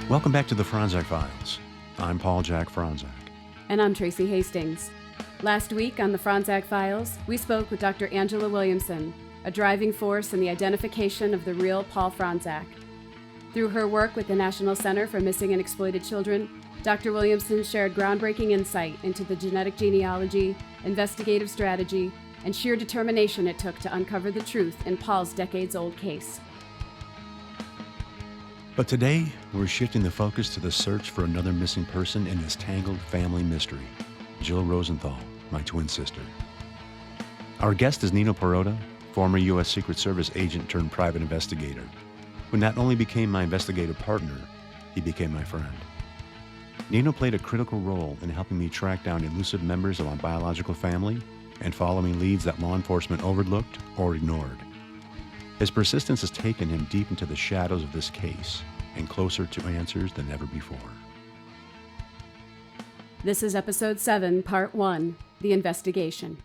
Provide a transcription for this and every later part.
Welcome back to the Fronczak Files. I'm Paul Jack Fronczak. And I'm Tracey Hastings. Last week on the Fronczak Files, we spoke with Dr. Angela Williamson, a driving force in the identification of the real Paul Fronczak. Through her work with the National Center for Missing and Exploited Children, Dr. Williamson shared groundbreaking insight into the genetic genealogy, investigative strategy, and sheer determination it took to uncover the truth in Paul's decades-old case. But today, we're shifting the focus to the search for another missing person in this tangled family mystery, Jill Rosenthal, my twin sister. Our guest is Nino Perrotta, former U.S. Secret Service agent turned private investigator, who not only became my investigative partner, he became my friend. Nino played a critical role in helping me track down elusive members of my biological family and following leads that law enforcement overlooked or ignored. His persistence has taken him deep into the shadows of this case and closer to answers than ever before. This is Episode 7, Part 1, The Investigation.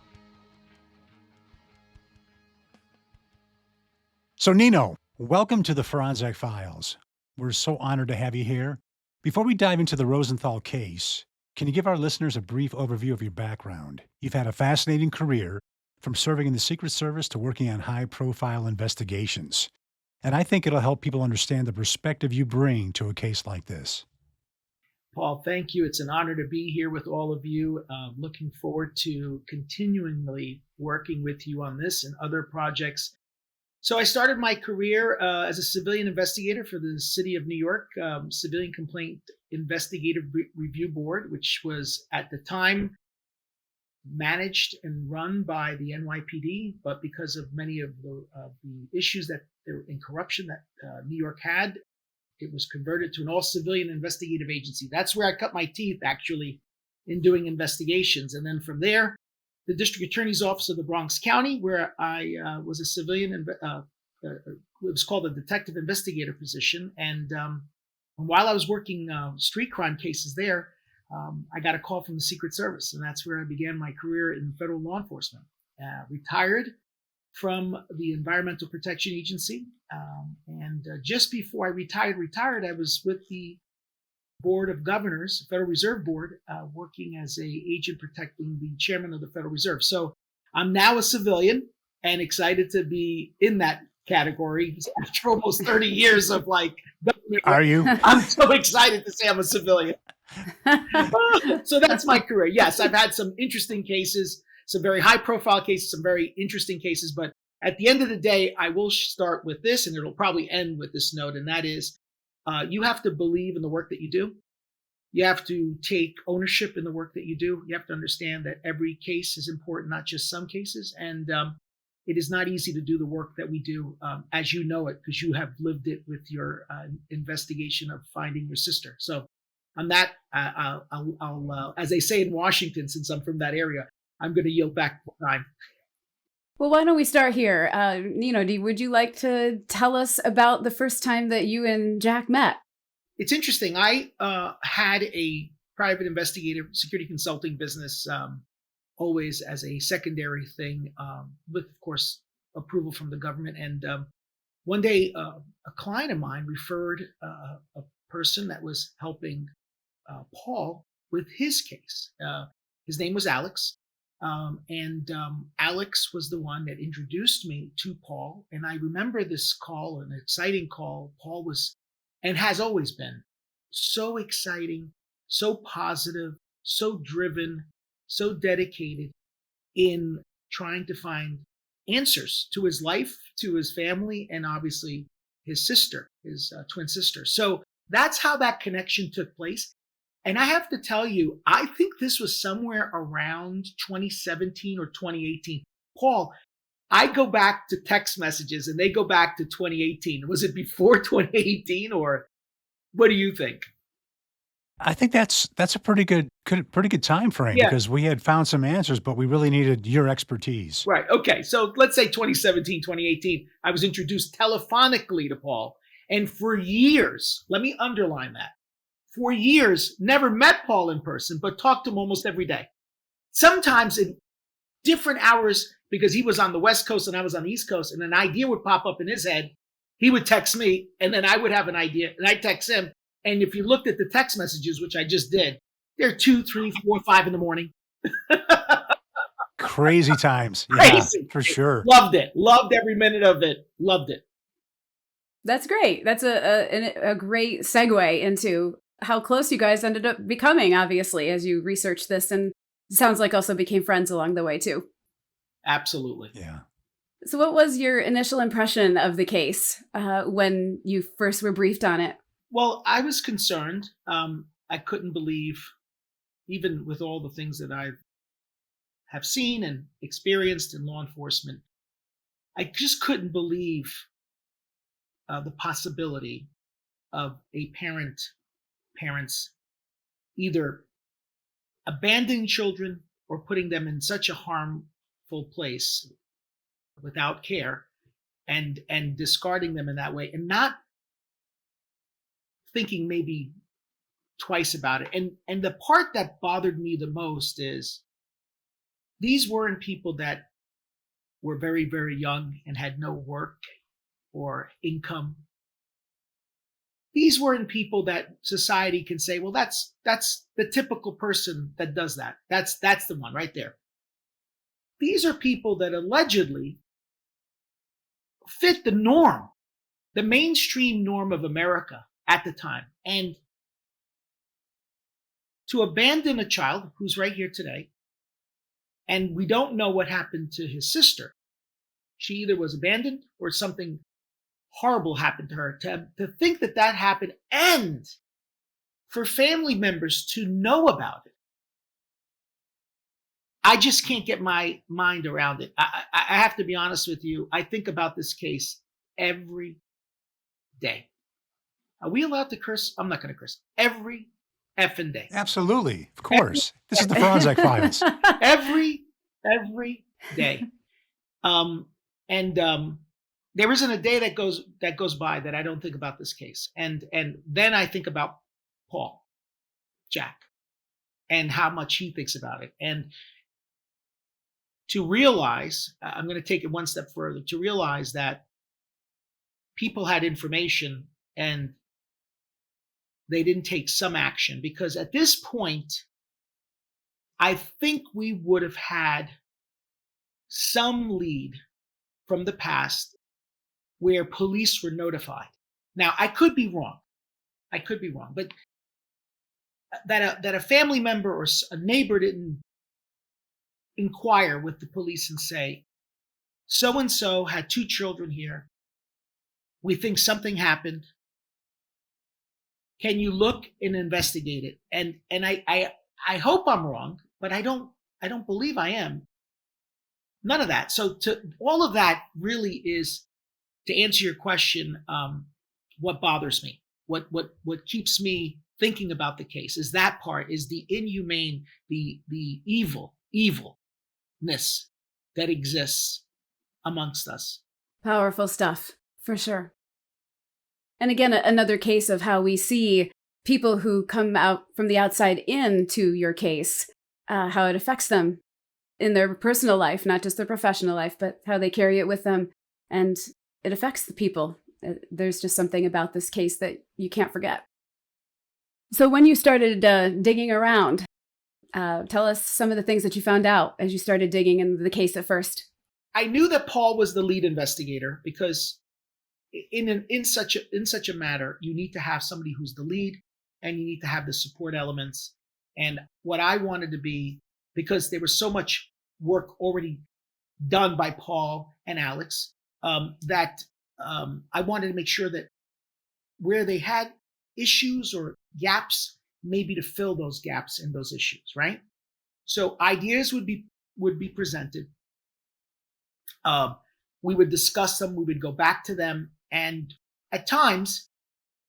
So Nino, welcome to the Fronczak Files. We're so honored to have you here. Before we dive into the Rosenthal case, can you give our listeners a brief overview of your background? You've had a fascinating career, from serving in the Secret Service to working on high-profile investigations. And I think it'll help people understand the perspective you bring to a case like this. Paul, thank you. It's an honor to be here with all of you. Looking forward to continually working with you on this and other projects. So I started my career as a civilian investigator for the City of New York, Civilian Complaint Investigative Review Board, which was at the time managed and run by the NYPD, but because of many of the issues that there in corruption that New York had, it was converted to an all-civilian investigative agency. That's where I cut my teeth, actually, in doing investigations. And then from there, the District Attorney's Office of the Bronx County, where I was a civilian, it was called a detective investigator position. And while I was working street crime cases there, I got a call from the Secret Service, and that's where I began my career in federal law enforcement. Retired from the Environmental Protection Agency, and just before I retired, I was with the Board of Governors, Federal Reserve Board, working as an agent protecting the chairman of the Federal Reserve. So I'm now a civilian and excited to be in that category after almost 30 years of like government. Are you? I'm so excited to say I'm a civilian. So that's my career. Yes, I've had some interesting cases, some very high profile cases, some very interesting cases. But at the end of the day, I will start with this, and it'll probably end with this note. And that is, you have to believe in the work that you do. You have to take ownership in the work that you do. You have to understand that every case is important, not just some cases. And it is not easy to do the work that we do, as you know it, because you have lived it with your investigation of finding your sister. So on that, I'll as they say in Washington, since I'm from that area, I'm going to yield back time. Well, why don't we start here? Nino, would you like to tell us about the first time that you and Jack met? It's interesting. I had a private investigative security consulting business always as a secondary thing, with, of course, approval from the government. And one day, a client of mine referred a person that was helping Paul with his case. His name was Alex. And Alex was the one that introduced me to Paul. And I remember this call, an exciting call. Paul was, and has always been, so exciting, so positive, so driven, so dedicated in trying to find answers to his life, to his family, and obviously his sister, his twin sister. So that's how that connection took place. And I have to tell you, I think this was somewhere around 2017 or 2018. Paul, I go back to text messages and they go back to 2018. Was it before 2018, or what do you think? I think that's a pretty good time frame, because we had found some answers, but we really needed your expertise. Right. Okay. So let's say 2017, 2018, I was introduced telephonically to Paul. And for years, let me underline that, for years, never met Paul in person, but talked to him almost every day. Sometimes in different hours, because he was on the West Coast and I was on the East Coast, and an idea would pop up in his head. He would text me, and then I would have an idea, and I'd text him, And if you looked at the text messages, which I just did, they're 2, 3, 4, 5 in the morning. Crazy times. Crazy. Yeah, for sure. Loved it. Loved every minute of it. Loved it. That's great. That's a great segue into how close you guys ended up becoming, obviously, as you researched this, and it sounds like also became friends along the way too. Absolutely. Yeah. So what was your initial impression of the case when you first were briefed on it? Well, I was concerned. I couldn't believe, even with all the things that I have seen and experienced in law enforcement, I just couldn't believe the possibility of a parents either abandoning children or putting them in such a harmful place without care and discarding them in that way and not thinking maybe twice about it. And the part that bothered me the most is these weren't people that were very, very young and had no work or income. These weren't people that society can say, well, that's the typical person that does that. That's the one right there. These are people that allegedly fit the norm, the mainstream norm of America at the time. And to abandon a child who's right here today, and we don't know what happened to his sister. She either was abandoned or something horrible happened to her. To think that happened and for family members to know about it. I just can't get my mind around it. I have to be honest with you. I think about this case every day. Are we allowed to curse? I'm not going to curse. Every effing day. Absolutely. Of course. This is the Fronczak Files. Every day. There isn't a day that goes by that I don't think about this case. And then I think about Paul, Jack, and how much he thinks about it. And to realize, I'm going to take it one step further, to realize that people had information and they didn't take some action, because at this point, I think we would have had some lead from the past where police were notified. Now, I could be wrong, but that a family member or a neighbor didn't inquire with the police and say, so-and-so had 2 children here. We think something happened. Can you look and investigate it? And I hope I'm wrong, but I don't believe I am. None of that. So to all of that really is, to answer your question, what bothers me, what keeps me thinking about the case is that part, is the inhumane, the evilness that exists amongst us. Powerful stuff, for sure. And again, another case of how we see people who come out from the outside into your case, how it affects them in their personal life, not just their professional life, but how they carry it with them. And it affects the people. There's just something about this case that you can't forget. So when you started digging around, tell us some of the things that you found out as you started digging into the case at first. I knew that Paul was the lead investigator because in such a matter, you need to have somebody who's the lead and you need to have the support elements. And what I wanted to be, because there was so much work already done by Paul and Alex, that I wanted to make sure that where they had issues or gaps, maybe to fill those gaps in those issues, right? So ideas would be presented. We would discuss them. We would go back to them. And at times,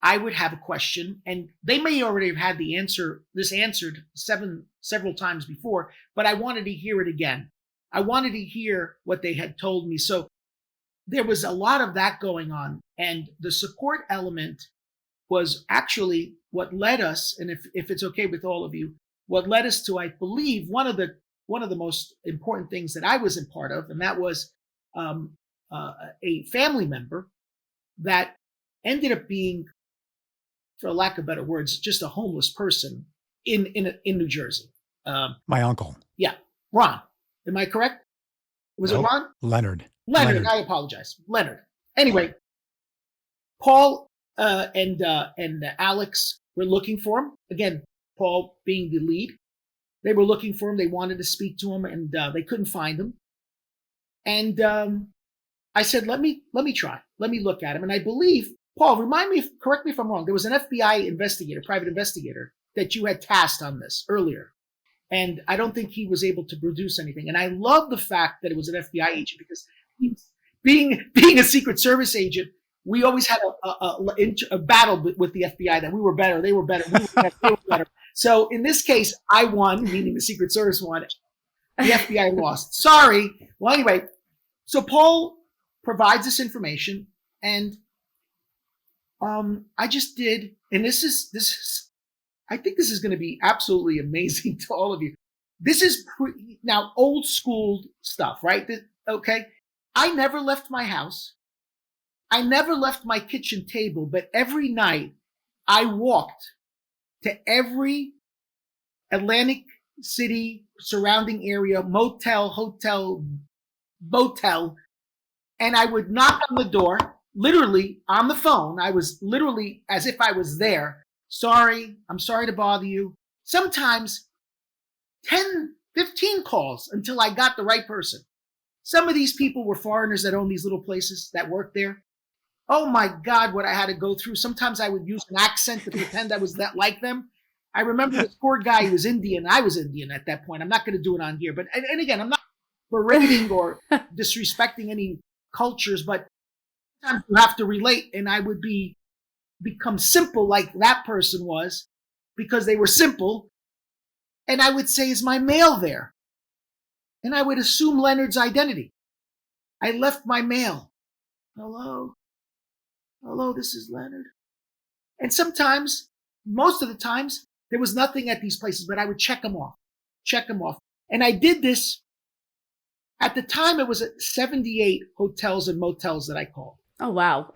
I would have a question, and they may already have had this answered several times before, but I wanted to hear it again. I wanted to hear what they had told me. So there was a lot of that going on. And the support element was actually what led us, and if it's okay with all of you, what led us to, I believe, one of the most important things that I was a part of, and that was a family member that ended up being for lack of better words, just a homeless person in New Jersey. My uncle. Yeah, Ron. Am I correct? Was it Ron? Leonard. Leonard. I apologize. Leonard. Anyway, Paul and Alex were looking for him. Again, Paul being the lead. They were looking for him. They wanted to speak to him, and they couldn't find him. And I said, let me try. Let me look at him. And I believe, Paul, correct me if I'm wrong. There was an FBI investigator, private investigator, that you had tasked on this earlier. And I don't think he was able to produce anything. And I love the fact that it was an FBI agent, because being a Secret Service agent, we always had a battle with the FBI that we were better, they were better, we were better, they were better. So in this case, I won, meaning the Secret Service won. The FBI lost. Sorry. Well, anyway, so Paul provides this information, and I just did, and this is, I think this is going to be absolutely amazing to all of you. This is now old school stuff, right? Okay. I never left my house. I never left my kitchen table, but every night I walked to every Atlantic City surrounding area, motel, hotel, motel, and I would knock on the door, literally on the phone. I was literally as if I was there. Sorry, I'm sorry to bother you. Sometimes 10, 15 calls until I got the right person. Some of these people were foreigners that owned these little places that worked there. Oh my God, what I had to go through. Sometimes I would use an accent to pretend I was that like them. I remember this poor guy who was Indian. I was Indian at that point. I'm not going to do it on here. But, and again, I'm not berating or disrespecting any cultures, but sometimes you have to relate. And I would become simple like that person was, because they were simple. And I would say, is my mail there? And I would assume Leonard's identity. I left my mail. Hello, this is Leonard. And sometimes, most of the times, there was nothing at these places, but I would check them off. And I did this, at the time it was at 78 hotels and motels that I called. Oh, wow.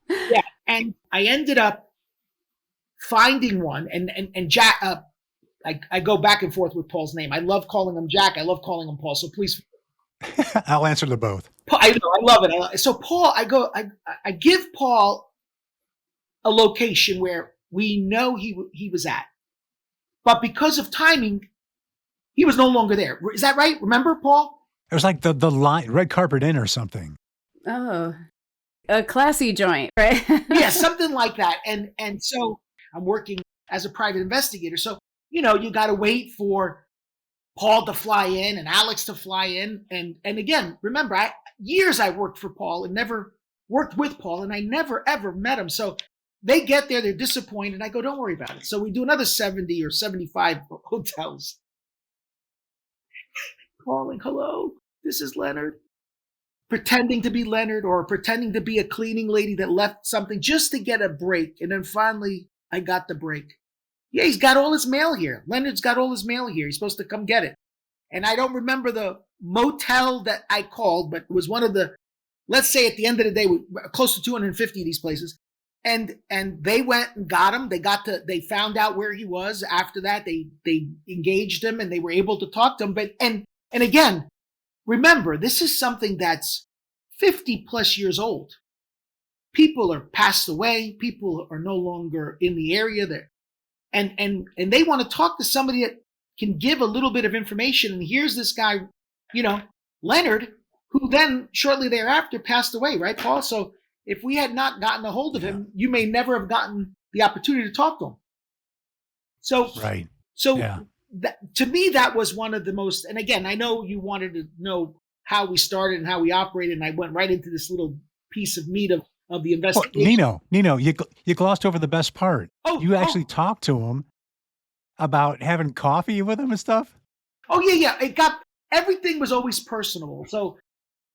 Yeah, and I ended up finding one, and Jack, I go back and forth with Paul's name. I love calling him Jack. I love calling him Paul. So please. I'll answer to both. I know, I love it. So Paul, I give Paul a location where we know he was at, but because of timing, he was no longer there. Is that right? Remember, Paul? It was like the line, red carpet inn or something. Oh, a classy joint, right? Yeah, something like that. And so I'm working as a private investigator. So, you got to wait for Paul to fly in and Alex to fly in. And again, remember, years I worked for Paul and never worked with Paul, and I never, ever met him. So they get there, they're disappointed. I go, don't worry about it. So we do another 70 or 75 hotels. Calling, hello, this is Leonard. Pretending to be Leonard, or pretending to be a cleaning lady that left something just to get a break. And then finally, I got the break. Yeah, he's got all his mail here. Leonard's got all his mail here. He's supposed to come get it. And I don't remember the motel that I called, but it was one of the, let's say at the end of the day, close to 250 of these places. And they went and got him. They found out where he was. After that, they engaged him and they were able to talk to him. But, and again, remember, this is something that's 50 plus years old. People are passed away. People are no longer in the area there. And they want to talk to somebody that can give a little bit of information. And here's this guy, Leonard, who then shortly thereafter passed away, right, Paul? So if we had not gotten a hold of him, you may never have gotten the opportunity to talk to him. So, right. So yeah. To me, that was one of the most, and again, I know you wanted to know how we started and how we operated, and I went right into this little piece of meat of the investigation. Well, Nino, you glossed over the best part. You actually talked to him about having coffee with him and stuff? Oh, yeah. Everything was always personable. So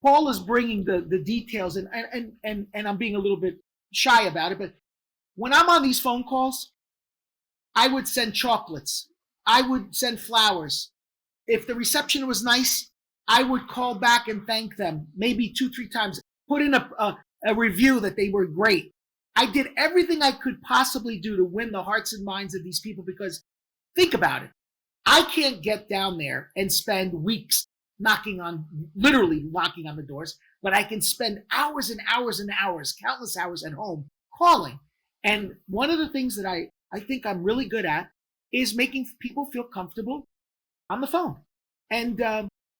Paul is bringing the details, and I'm being a little bit shy about it, but when I'm on these phone calls, I would send chocolates. I would send flowers. If the reception was nice, I would call back and thank them, maybe 2-3 times, put in a review that they were great. I did everything I could possibly do to win the hearts and minds of these people, because think about it. I can't get down there and spend weeks literally knocking on the doors, but I can spend hours and hours and hours, countless hours at home calling. And one of the things that I think I'm really good at is making people feel comfortable on the phone. And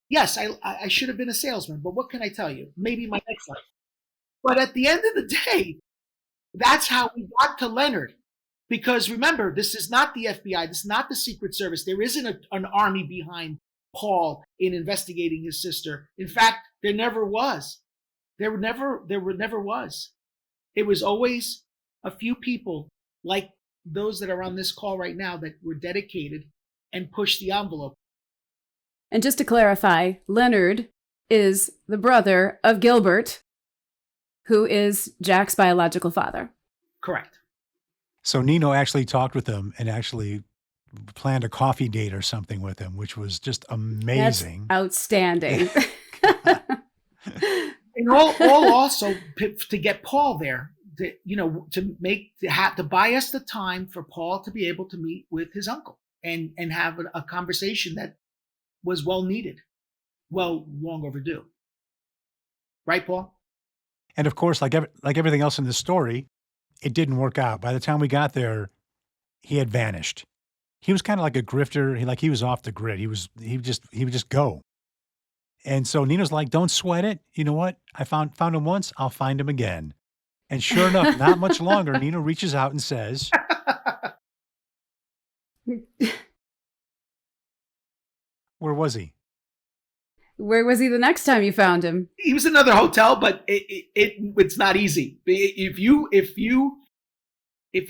yes, I should have been a salesman, but what can I tell you? Maybe my next life. But at the end of the day, that's how we got to Leonard. Because remember, this is not the FBI. This is not the Secret Service. There isn't an army behind Paul in investigating his sister. In fact, there never was. There never was. It was always a few people like those that are on this call right now that were dedicated and pushed the envelope. And just to clarify, Leonard is the brother of Gilbert, who is Jack's biological father. Correct. So Nino actually talked with him and actually planned a coffee date or something with him, which was just amazing. That's outstanding. And all also to get Paul there, to buy us the time for Paul to be able to meet with his uncle and have a conversation that was well needed, long overdue. Right, Paul? And of course, like everything else in the story, it didn't work out. By the time we got there, he had vanished. He was kind of like a grifter. He was off the grid. He would just go. And so Nino's like, "Don't sweat it. You know what? I found him once. I'll find him again." And sure enough, not much longer, Nino reaches out and says, "Where was he?" Where was he the next time you found him? He was in another hotel, but it's not easy. If you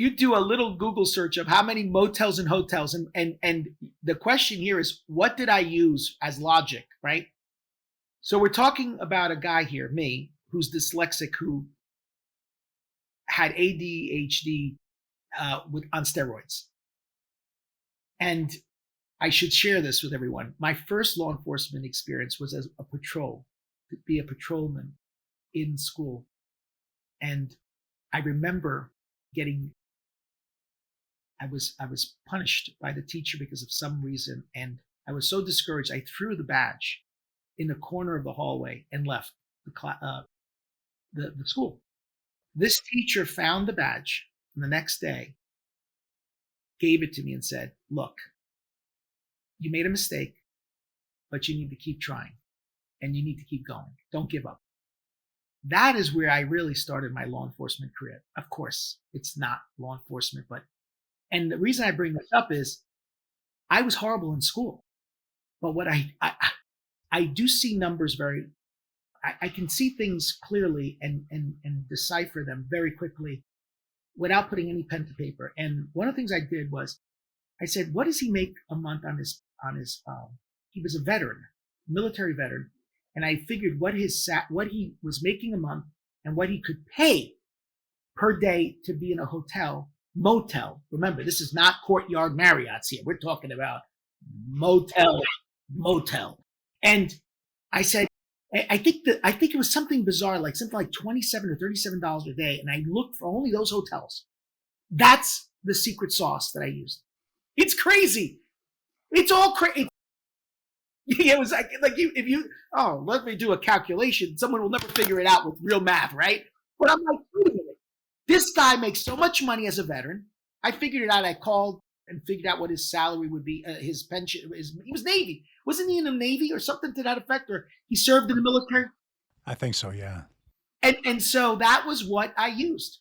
do a little Google search of how many motels and hotels, and the question here is, what did I use as logic, right? So we're talking about a guy here, me, who's dyslexic, who had ADHD on steroids. And I should share this with everyone. My first law enforcement experience was as a patrol, to be a patrolman in school. And I remember I was punished by the teacher because of some reason. And I was so discouraged, I threw the badge in the corner of the hallway and left the school. This teacher found the badge, and the next day gave it to me and said, "Look, you made a mistake, but you need to keep trying and you need to keep going. Don't give up." That is where I really started my law enforcement career. Of course, it's not law enforcement, and the reason I bring this up is I was horrible in school. But what I do see numbers I can see things clearly and decipher them very quickly without putting any pen to paper. And one of the things I did was I said, what does he make a month on his he was a veteran, military veteran. And I figured what he was making a month and what he could pay per day to be in a motel. Remember, this is not Courtyard Marriott's here. We're talking about motel. And I said, I think it was something bizarre, like something like $27 or $37 a day. And I looked for only those hotels. That's the secret sauce that I used. It's crazy. It's all crazy. It was like let me do a calculation. Someone will never figure it out with real math, right? But I'm like, wait a minute. This guy makes so much money as a veteran. I figured it out. I called and figured out what his salary would be, his pension. He was Navy. Wasn't he in the Navy or something to that effect? Or he served in the military? I think so, yeah. And so that was what I used.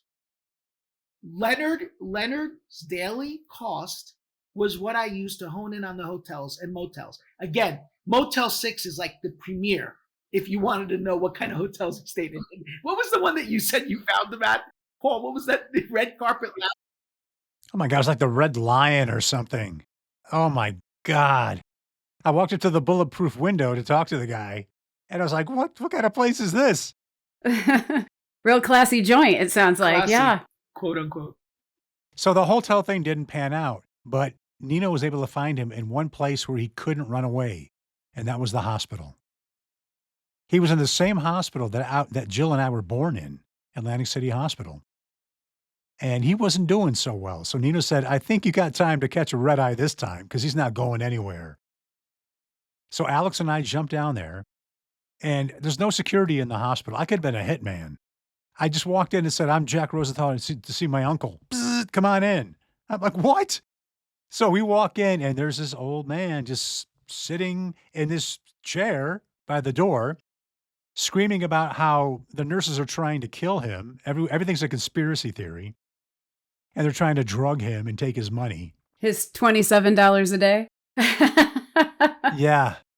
Leonard's daily cost was what I used to hone in on the hotels and motels. Again, Motel 6 is like the premier if you wanted to know what kind of hotels he stayed in. What was the one that you said you found them at? Paul, what was that? The red carpet lounge? Oh my God, it's like the Red Lion or something. Oh my God. I walked up to the bulletproof window to talk to the guy, and I was like, what kind of place is this? Real classy joint, it sounds like. Classy, yeah. quote unquote. So the hotel thing didn't pan out, but Nino was able to find him in one place where he couldn't run away, and that was the hospital. He was in the same hospital that Jill and I were born in, Atlantic City Hospital. and he wasn't doing so well. So Nino said, I think you got time to catch a red eye this time because he's not going anywhere. So Alex and I jumped down there, and there's no security in the hospital. I could have been a hitman. I just walked in and said, I'm Jack Rosenthal to see my uncle. Bzzz, come on in. I'm like, what? So we walk in, and there's this old man just sitting in this chair by the door, screaming about how the nurses are trying to kill him. Everything's a conspiracy theory, and they're trying to drug him and take his money. His $27 a day?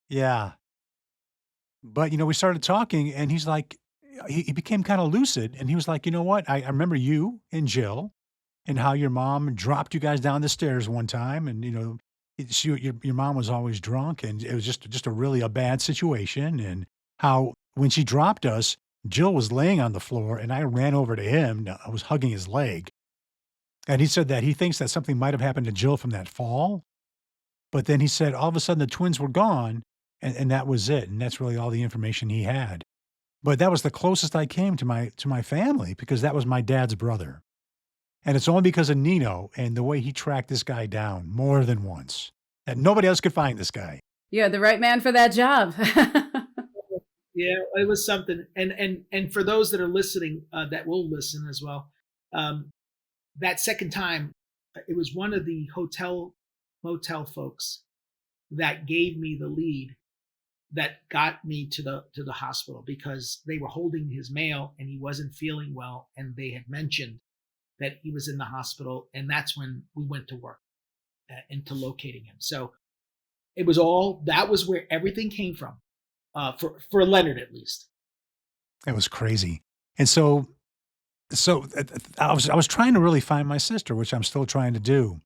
Yeah. But, we started talking, and he's like, he became kind of lucid, and he was like, you know what? I remember you and Jill and how your mom dropped you guys down the stairs one time, and, your mom was always drunk, and it was just a bad situation, and how when she dropped us, Jill was laying on the floor, and I ran over to him. I was hugging his leg, and he said that he thinks that something might have happened to Jill from that fall, but then he said all of a sudden the twins were gone, and that was it, and that's really all the information he had. But that was the closest I came to my family because that was my dad's brother. And it's only because of Nino and the way he tracked this guy down more than once that nobody else could find this guy. Yeah, the right man for that job. Yeah, it was something. And for those that are listening, that will listen as well, that second time, it was one of the motel folks that gave me the lead that got me to the hospital because they were holding his mail and he wasn't feeling well, and they had mentioned that he was in the hospital, and that's when we went to work into locating him. So that was where everything came from, for Leonard at least. It was crazy. And so I was trying to really find my sister, which I'm still trying to do.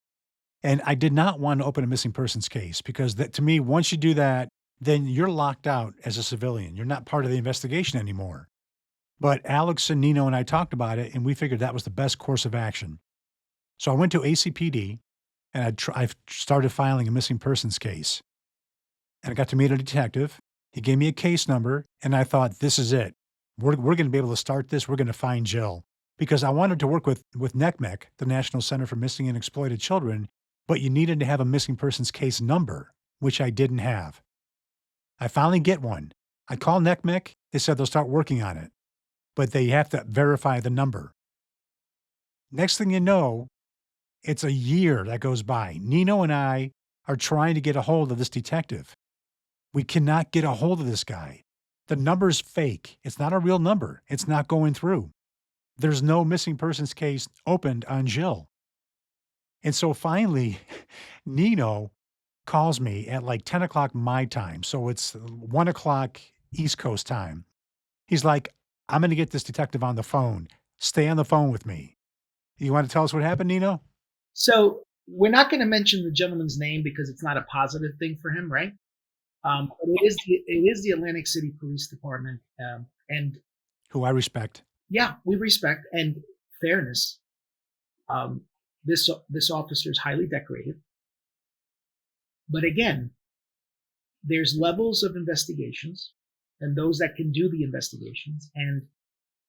And I did not want to open a missing persons case because to me, once you do that, then you're locked out as a civilian. You're not part of the investigation anymore. But Alex and Nino and I talked about it, and we figured that was the best course of action. So I went to ACPD, and I started filing a missing persons case. And I got to meet a detective. He gave me a case number, and I thought, this is it. We're going to be able to start this. We're going to find Jill. Because I wanted to work with NCMEC, the National Center for Missing and Exploited Children, but you needed to have a missing persons case number, which I didn't have. I finally get one. I call NCMEC. They said they'll start working on it, but they have to verify the number. Next thing you know, it's a year that goes by. Nino and I are trying to get a hold of this detective. We cannot get a hold of this guy. The number's fake. It's not a real number. It's not going through. There's no missing persons case opened on Jill. And so finally, Nino calls me at like 10 o'clock my time. So it's 1 o'clock East Coast time. He's like, I'm going to get this detective on the phone. Stay on the phone with me. You want to tell us what happened, Nino? So we're not going to mention the gentleman's name because it's not a positive thing for him, right? But it is the Atlantic City Police Department, and who I respect. Yeah, we respect and fairness. This officer is highly decorated. But again, there's levels of investigations and those that can do the investigations. And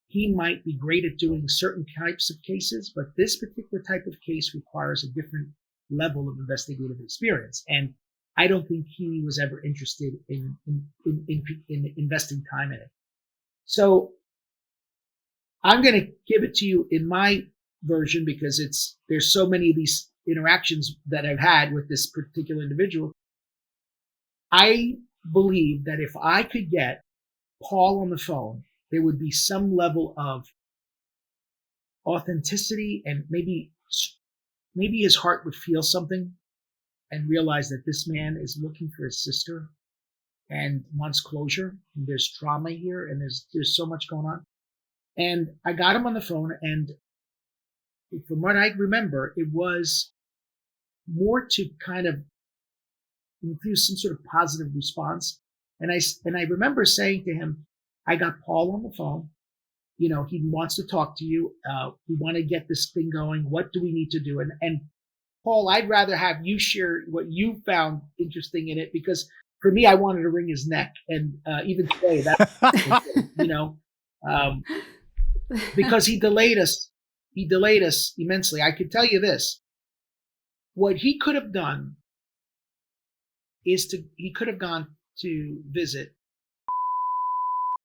he might be great at doing certain types of cases, but this particular type of case requires a different level of investigative experience. And I don't think he was ever interested in investing time in it. So I'm going to give it to you in my version because there's so many of these interactions that I've had with this particular individual. I believe that if I could get Paul on the phone, there would be some level of authenticity, and maybe his heart would feel something and realize that this man is looking for his sister and wants closure. And there's trauma here, and there's so much going on. And I got him on the phone, and from what I remember, it was more to kind of infuse some sort of positive response. And I remember saying to him, I got Paul on the phone. He wants to talk to you. We want to get this thing going. What do we need to do? And Paul, I'd rather have you share what you found interesting in it, because for me, I wanted to wring his neck. And even today, because he delayed us he delayed us immensely. I could tell you this. What he could have done is he could have gone to visit,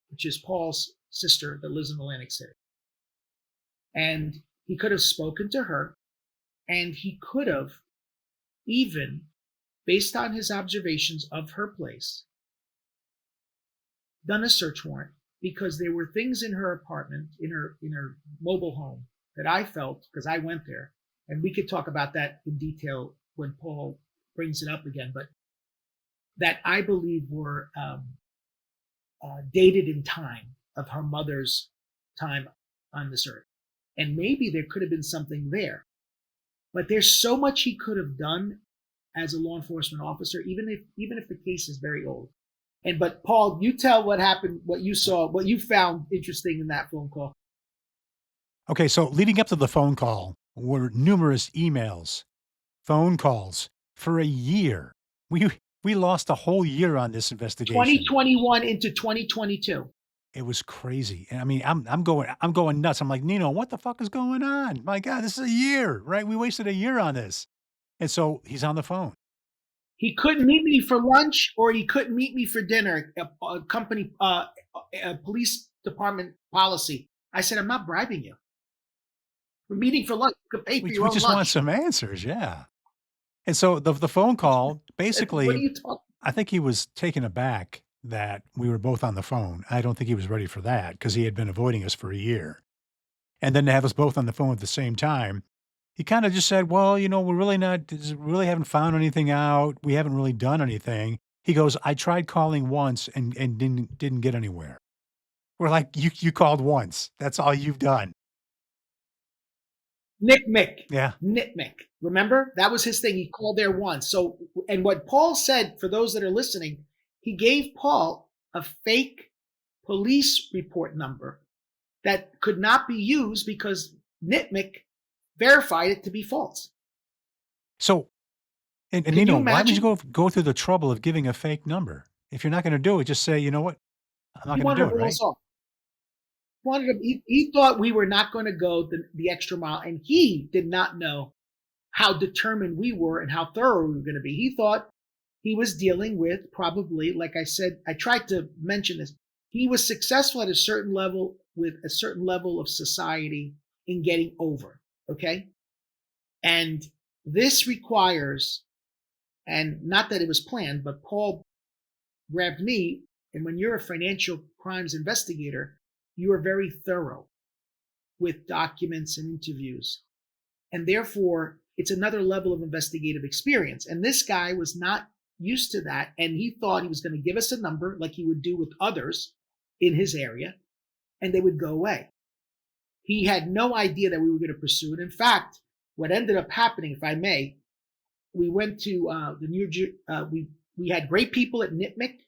which is Paul's sister that lives in Atlantic City. And he could have spoken to her, and he could have even, based on his observations of her place, done a search warrant, because there were things in her apartment, in her mobile home, that I felt, because I went there, and we could talk about that in detail when Paul brings it up again, but that I believe were dated in time of her mother's time on this earth. And maybe there could have been something there. But there's so much he could have done as a law enforcement officer, even if the case is very old. But Paul, you tell what happened, what you saw, what you found interesting in that phone call. Okay, so leading up to the phone call were numerous emails, phone calls for a year. We lost a whole year on this investigation. 2021 into 2022. It was crazy. And I mean, I'm going nuts. I'm like, Nino, what the fuck is going on? My God, this is a year, right? We wasted a year on this. And so he's on the phone. He couldn't meet me for lunch, or he couldn't meet me for dinner. A company, a police department policy. I said, I'm not bribing you. We're meeting for lunch. You could pay for your own lunch. We just want some answers, yeah. And so the phone call, basically, what are you talking? I think he was taken aback that we were both on the phone. I don't think he was ready for that, because he had been avoiding us for a year. And then to have us both on the phone at the same time, he kind of just said, well, we really haven't found anything out. We haven't really done anything. He goes, I tried calling once and didn't get anywhere. We're like, you called once. That's all you've done. Nitmick. Yeah. Nitmick. Remember? That was his thing. He called there once. So, and what Paul said, for those that are listening, he gave Paul a fake police report number that could not be used because Nitmick verified it to be false. So, and Nino, why would you go through the trouble of giving a fake number? If you're not going to do it, just say, you know what? I'm not going to do it, right? He thought we were not going to go the extra mile, and he did not know how determined we were and how thorough we were going to be. He thought he was dealing with, probably, like I said, I tried to mention this, he was successful at a certain level with a certain level of society in getting over, okay? And this requires, and not that it was planned, but Paul grabbed me, and when you're a financial crimes investigator, you are very thorough with documents and interviews. And therefore, it's another level of investigative experience. And this guy was not used to that. And he thought he was going to give us a number like he would do with others in his area, and they would go away. He had no idea that we were going to pursue it. In fact, what ended up happening, if I may, we went to we had great people at Nitmick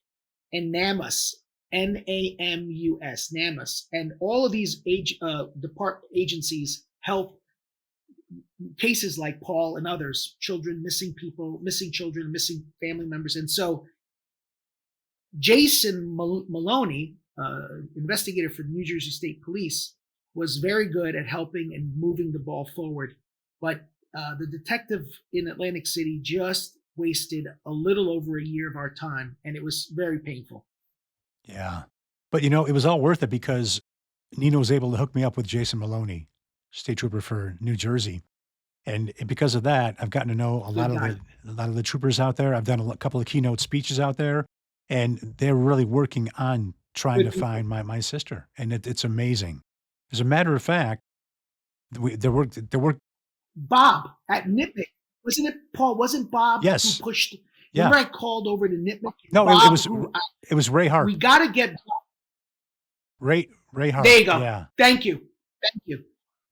and NAMUS, NAMUS, NAMUS, and all of these agencies help cases like Paul and others, children, missing people, missing children, missing family members. And so Jason Maloney, investigator for the New Jersey State Police, was very good at helping and moving the ball forward. But the detective in Atlantic City just wasted a little over a year of our time, and it was very painful. Yeah. But, it was all worth it, because Nino was able to hook me up with Jason Maloney, state trooper for New Jersey. And because of that, I've gotten to know a lot of the troopers out there. I've done a couple of keynote speeches out there, and they're really working on trying to find my sister. And it's amazing. As a matter of fact, there were Bob at Nitmick. Wasn't it, Paul? Wasn't Bob Yes. who pushed? Yeah. Remember I called over to Nitmick? No, Bob, it was Ray Hart. We got to get Ray Hart. There you go. Yeah. Thank you.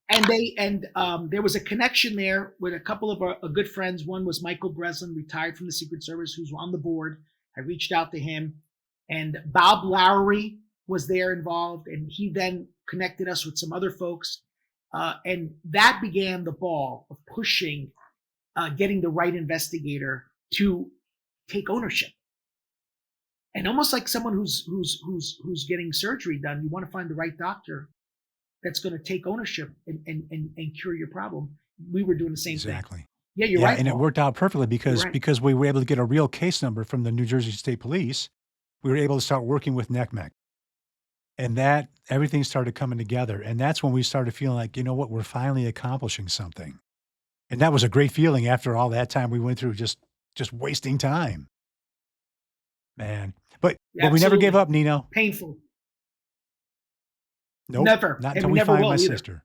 And there was a connection there with a couple of our good friends. One was Michael Breslin, retired from the Secret Service, who's on the board. I reached out to him, and Bob Lowery was there involved, and he then connected us with some other folks. And that began the ball of pushing, getting the right investigator to take ownership. And almost like someone who's getting surgery done, you want to find the right doctor that's going to take ownership and cure your problem. We were doing the same thing. Exactly. Yeah, you're Yeah, right. and it Paul. worked out perfectly because You're right. because we were able to get a real case number from the New Jersey State Police. We were able to start working with NECMEC. And that everything started coming together. And that's when we started feeling like, you know what, we're finally accomplishing something. And that was a great feeling after all that time we went through just wasting time. Man. But we never gave Absolutely. up, Nino. Painful. Nope. Never. Not And until we we never find will my either. sister.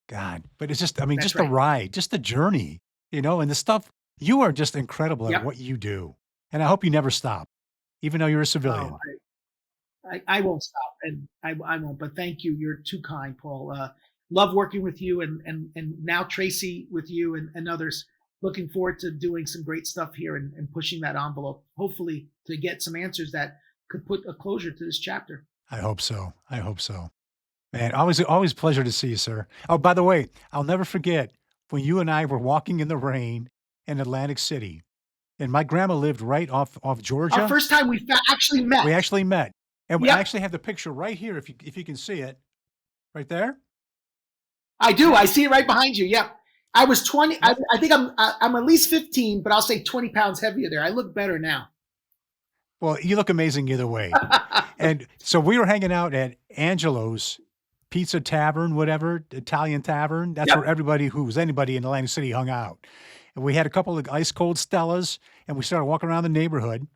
God. But it's just, I mean, That's just the right. ride, just the journey, you know, and the stuff. You are just incredible at Yep. what you do. And I hope you never stop, even though you're a civilian. Oh, I won't stop, and I won't. But thank you. You're too kind, Paul. Love working with you, and now Tracey with you and others. Looking forward to doing some great stuff here and pushing that envelope, hopefully to get some answers that could put a closure to this chapter. I hope so. I hope so. Man, always a pleasure to see you, sir. Oh, by the way, I'll never forget when you and I were walking in the rain in Atlantic City, and my grandma lived right off Georgia. Our first time we actually met. We actually met, and we Yep. actually have the picture right here. If you can see it, right there. I do. I see it right behind you. Yep. I was 20. I think I'm at least 15, but I'll say 20 pounds heavier there. I look better now. Well, you look amazing either way. And so we were hanging out at Angelo's Pizza Tavern, whatever, Italian Tavern. That's Yep. where anybody in Atlantic City hung out. And we had a couple of ice cold Stellas, and we started walking around the neighborhood,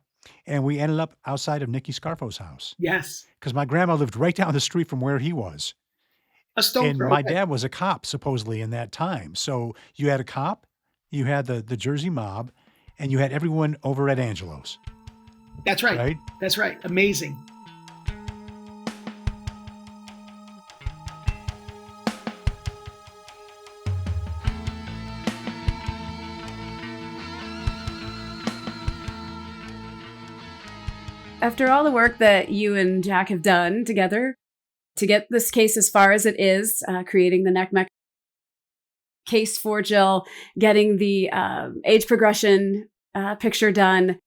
and we ended up outside of Nicky Scarfo's house Yes. because my grandma lived right down the street from where he was. A stone And throw. my dad was a cop supposedly in that time. So you had a cop, you had the Jersey mob, and you had everyone over at Angelo's, That's right. right? That's right. Amazing. After all the work that you and Jack have done together to get this case as far as it is, creating the NECMEC case for Jill, getting the age progression picture done,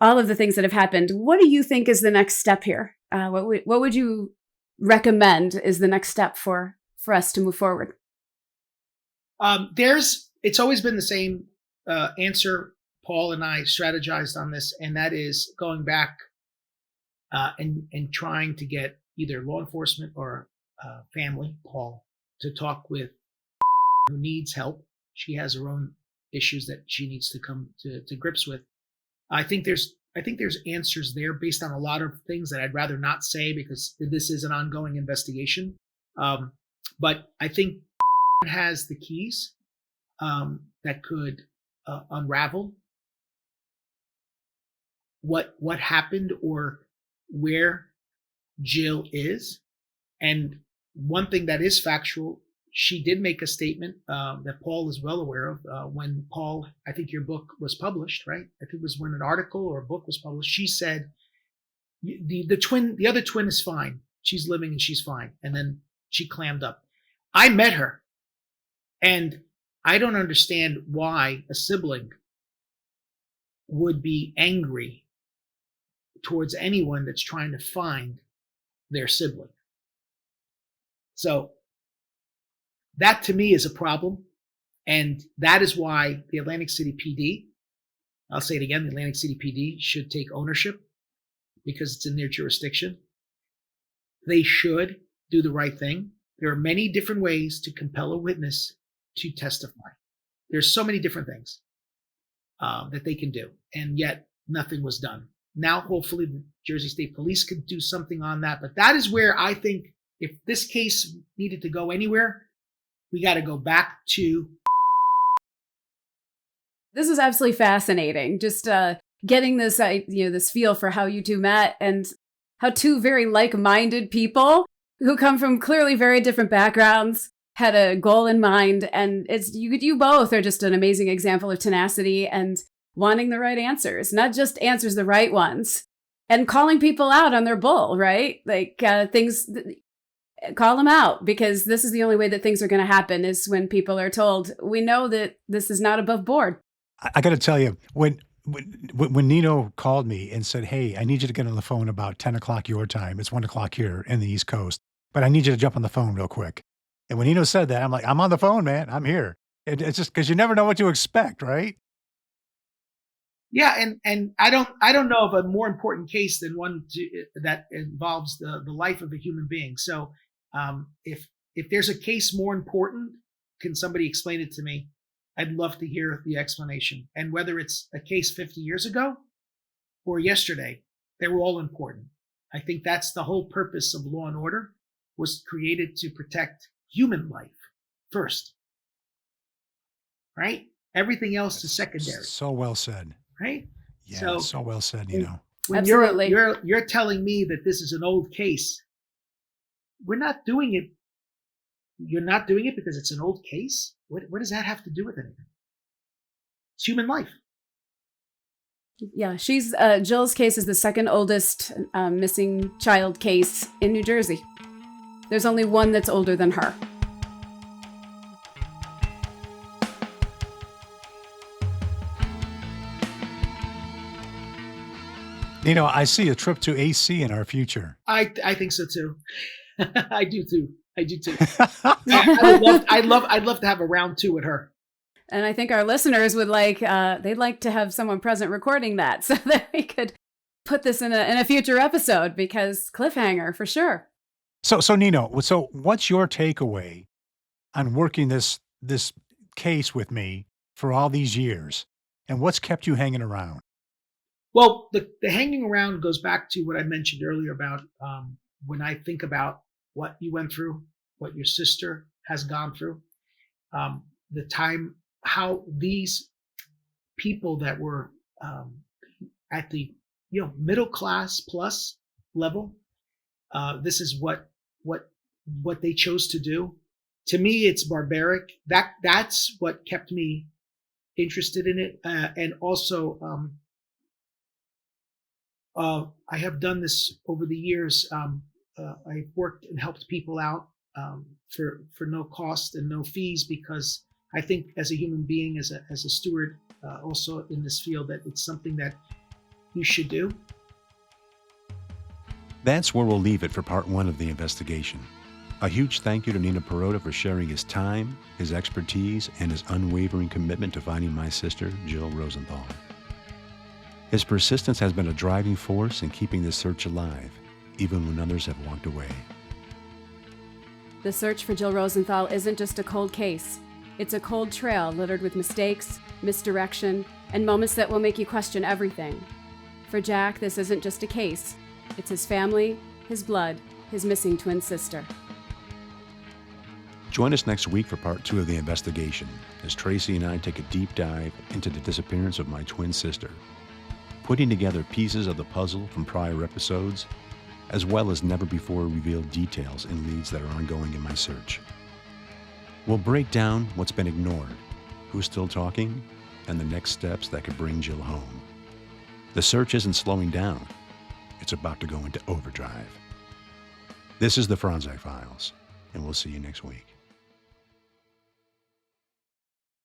all of the things that have happened, what do you think is the next step here? What would you recommend is the next step for us to move forward? It's always been the same answer. Paul and I strategized on this, and that is going back and trying to get either law enforcement or family, Paul, to talk with who needs help. She has her own issues that she needs to come to grips with. I think there's answers there based on a lot of things that I'd rather not say because this is an ongoing investigation. But I think has the keys that could unravel what happened or where Jill is. And one thing that is factual, she did make a statement that Paul is well aware of. When Paul, I think your book was published, right? I think it was when an article or a book was published. She said the other twin is fine. She's living and she's fine. And then she clammed up. I met her, and I don't understand why a sibling would be angry towards anyone that's trying to find their sibling. So that to me is a problem. And that is why the Atlantic City PD, I'll say it again, the Atlantic City PD should take ownership because it's in their jurisdiction. They should do the right thing. There are many different ways to compel a witness to testify. There's so many different things that they can do, and yet nothing was done. Now, hopefully, the Jersey State Police could do something on that. But that is where I think if this case needed to go anywhere, we got to go back to. This is absolutely fascinating. Just getting this, this feel for how you two met and how two very like-minded people who come from clearly very different backgrounds had a goal in mind. And it's you both are just an amazing example of tenacity and wanting the right answers, not just answers, the right ones, and calling people out on their bull, right? Like call them out, because this is the only way that things are going to happen is when people are told, we know that this is not above board. I got to tell you, when Nino called me and said, hey, I need you to get on the phone about 10 o'clock your time, it's 1 o'clock here in the East Coast. but I need you to jump on the phone real quick. And when Nino said that, I'm like, I'm on the phone, man. I'm here. It's just because you never know what to expect, right? Yeah, and I don't know of a more important case than one that involves the life of a human being. So if there's a case more important, can somebody explain it to me? I'd love to hear the explanation. And whether it's a case 50 years ago or yesterday, they were all important. I think that's the whole purpose of law and order, was created to protect human life first, right? Everything else is secondary. So well said. Right? Yeah, so well said, Nino. When Absolutely. You're telling me that this is an old case. We're not doing it. You're not doing it because it's an old case? What does that have to do with anything? It's human life. Yeah, Jill's case is the second oldest missing child case in New Jersey. There's only one that's older than her. Nino, I see a trip to AC in our future. I think so too. I do too. I'd love to have a round 2 with her. And I think our listeners would they'd like to have someone present recording that so that we could put this in a future episode, because cliffhanger for sure. So Nino, what's your takeaway on working this case with me for all these years, and what's kept you hanging around? Well, the hanging around goes back to what I mentioned earlier about when I think about what you went through, what your sister has gone through, the time, how these people that were at the middle class plus level, this is what they chose to do. To me, it's barbaric. That's what kept me interested in it, and also. I have done this over the years. I've worked and helped people out for no cost and no fees, because I think as a human being, as a steward, also in this field, that it's something that you should do. That's where we'll leave it for part 1 of the investigation. A huge thank you to Nino Perotta for sharing his time, his expertise, and his unwavering commitment to finding my sister, Jill Rosenthal. His persistence has been a driving force in keeping this search alive, even when others have walked away. The search for Jill Rosenthal isn't just a cold case. It's a cold trail littered with mistakes, misdirection, and moments that will make you question everything. For Jack, this isn't just a case. It's his family, his blood, his missing twin sister. Join us next week for part 2 of the investigation, as Tracey and I take a deep dive into the disappearance of my twin sister, putting together pieces of the puzzle from prior episodes, as well as never-before-revealed details and leads that are ongoing in my search. We'll break down what's been ignored, who's still talking, and the next steps that could bring Jill home. The search isn't slowing down. It's about to go into overdrive. This is the Fronczak Files, and we'll see you next week.